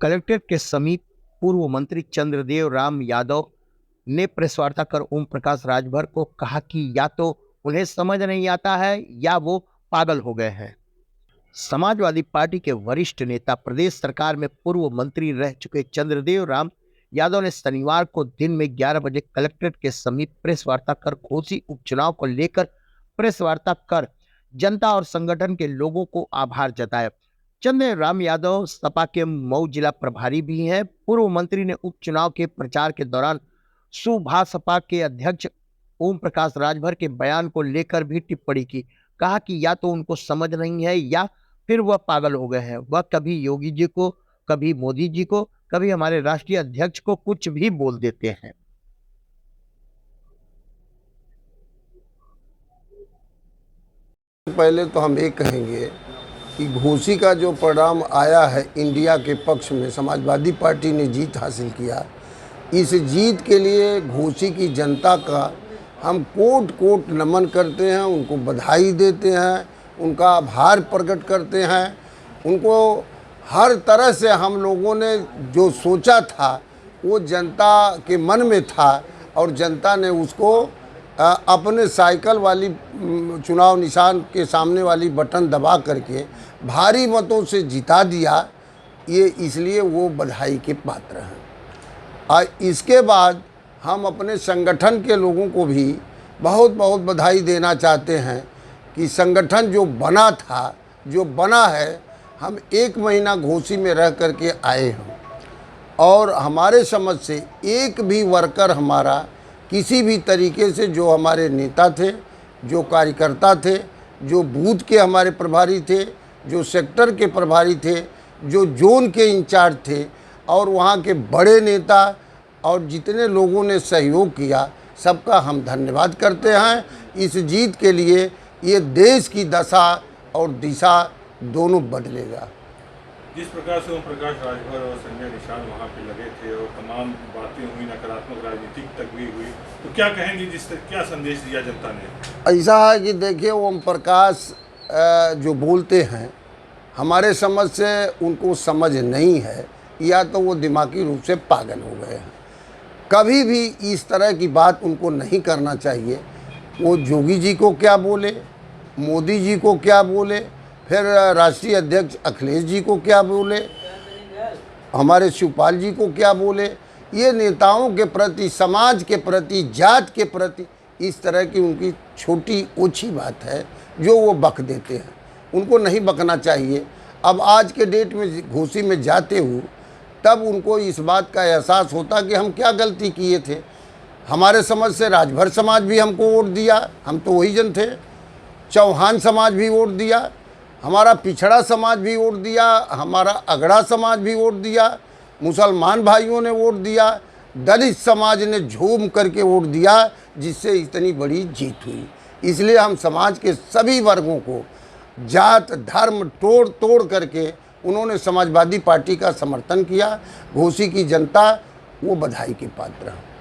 Collectorate के समीप पूर्व मंत्री चंद्रदेव राम यादव ने प्रेस वार्ता कर ओम प्रकाश राजभर को कहा कि या तो उन्हें समझ नहीं आता है या वो पागल हो गए हैं। समाजवादी पार्टी के वरिष्ठ नेता प्रदेश सरकार में पूर्व मंत्री रह चुके चंद्रदेव राम यादव ने शनिवार को दिन में 11 बजे कलेक्ट्रेट के समीप प्रेस वार्ता कर घोसी उपचुनाव को लेकर प्रेस वार्ता कर जनता और संगठन के लोगों को आभार जताया। चंद्रदेव राम यादव सपा के मऊ जिला प्रभारी भी हैं। पूर्व मंत्री ने उपचुनाव के प्रचार के दौरान सुभासपा के अध्यक्ष ओम प्रकाश राजभर के बयान को लेकर भी टिप्पणी की। कहा कि या तो उनको समझ नहीं है या फिर वह पागल हो गए हैं। वह कभी योगी जी को, कभी मोदी जी को, कभी हमारे राष्ट्रीय अध्यक्ष को कुछ भी बोल देते हैं। पहले तो हम ये कहेंगे कि घोसी का जो परिणाम आया है इंडिया के पक्ष में, समाजवादी पार्टी ने जीत हासिल किया। इस जीत के लिए घोसी की जनता का हम कोट कोट नमन करते हैं, उनको बधाई देते हैं, उनका आभार प्रकट करते हैं। उनको हर तरह से हम लोगों ने जो सोचा था वो जनता के मन में था और जनता ने उसको अपने साइकिल वाली चुनाव निशान के सामने वाली बटन दबा करके भारी मतों से जिता दिया। ये इसलिए वो बधाई के पात्र हैं। और इसके बाद हम अपने संगठन के लोगों को भी बहुत बहुत बधाई देना चाहते हैं कि संगठन जो बना था, जो बना है, हम 1 महीना घोसी में रह करके आए हैं और हमारे समझ से एक भी वर्कर हमारा किसी भी तरीके से, जो हमारे नेता थे, जो कार्यकर्ता थे, जो बूथ के हमारे प्रभारी थे, जो सेक्टर के प्रभारी थे, जो जोन के इंचार्ज थे और वहाँ के बड़े नेता और जितने लोगों ने सहयोग किया, सबका हम धन्यवाद करते हैं। इस जीत के लिए ये देश की दशा और दिशा दोनों बदलेगा। जिस प्रकार से ओम प्रकाश राजभर और संजय निषाद वहाँ पे लगे थे और तमाम बातें हुई, नकारात्मक राजनीतिक तक भी हुई, तो क्या कहेंगे, क्या संदेश दिया जनता ने? ऐसा है कि देखिए, ओम प्रकाश जो बोलते हैं, हमारे समझ से उनको समझ नहीं है या तो वो दिमागी रूप से पागल हो गए हैं। कभी भी इस तरह की बात उनको नहीं करना चाहिए। वो योगी जी को क्या बोले, मोदी जी को क्या बोले, फिर राष्ट्रीय अध्यक्ष अखिलेश जी को क्या बोले, हमारे शिवपाल जी को क्या बोले, ये नेताओं के प्रति, समाज के प्रति, जात के प्रति इस तरह की उनकी छोटी ओछी बात है जो वो बक देते हैं। उनको नहीं बकना चाहिए। अब आज के डेट में घोसी में जाते हुए तब उनको इस बात का एहसास होता कि हम क्या गलती किए थे। हमारे समझ से राजभर समाज भी हमको वोट दिया, हम तो वही जन थे। चौहान समाज भी वोट दिया, हमारा पिछड़ा समाज भी वोट दिया, हमारा अगड़ा समाज भी वोट दिया, मुसलमान भाइयों ने वोट दिया, दलित समाज ने झूम करके वोट दिया, जिससे इतनी बड़ी जीत हुई। इसलिए हम समाज के सभी वर्गों को, जात धर्म तोड़ तोड़ करके उन्होंने समाजवादी पार्टी का समर्थन किया। घोसी की जनता वो बधाई के पात्र है।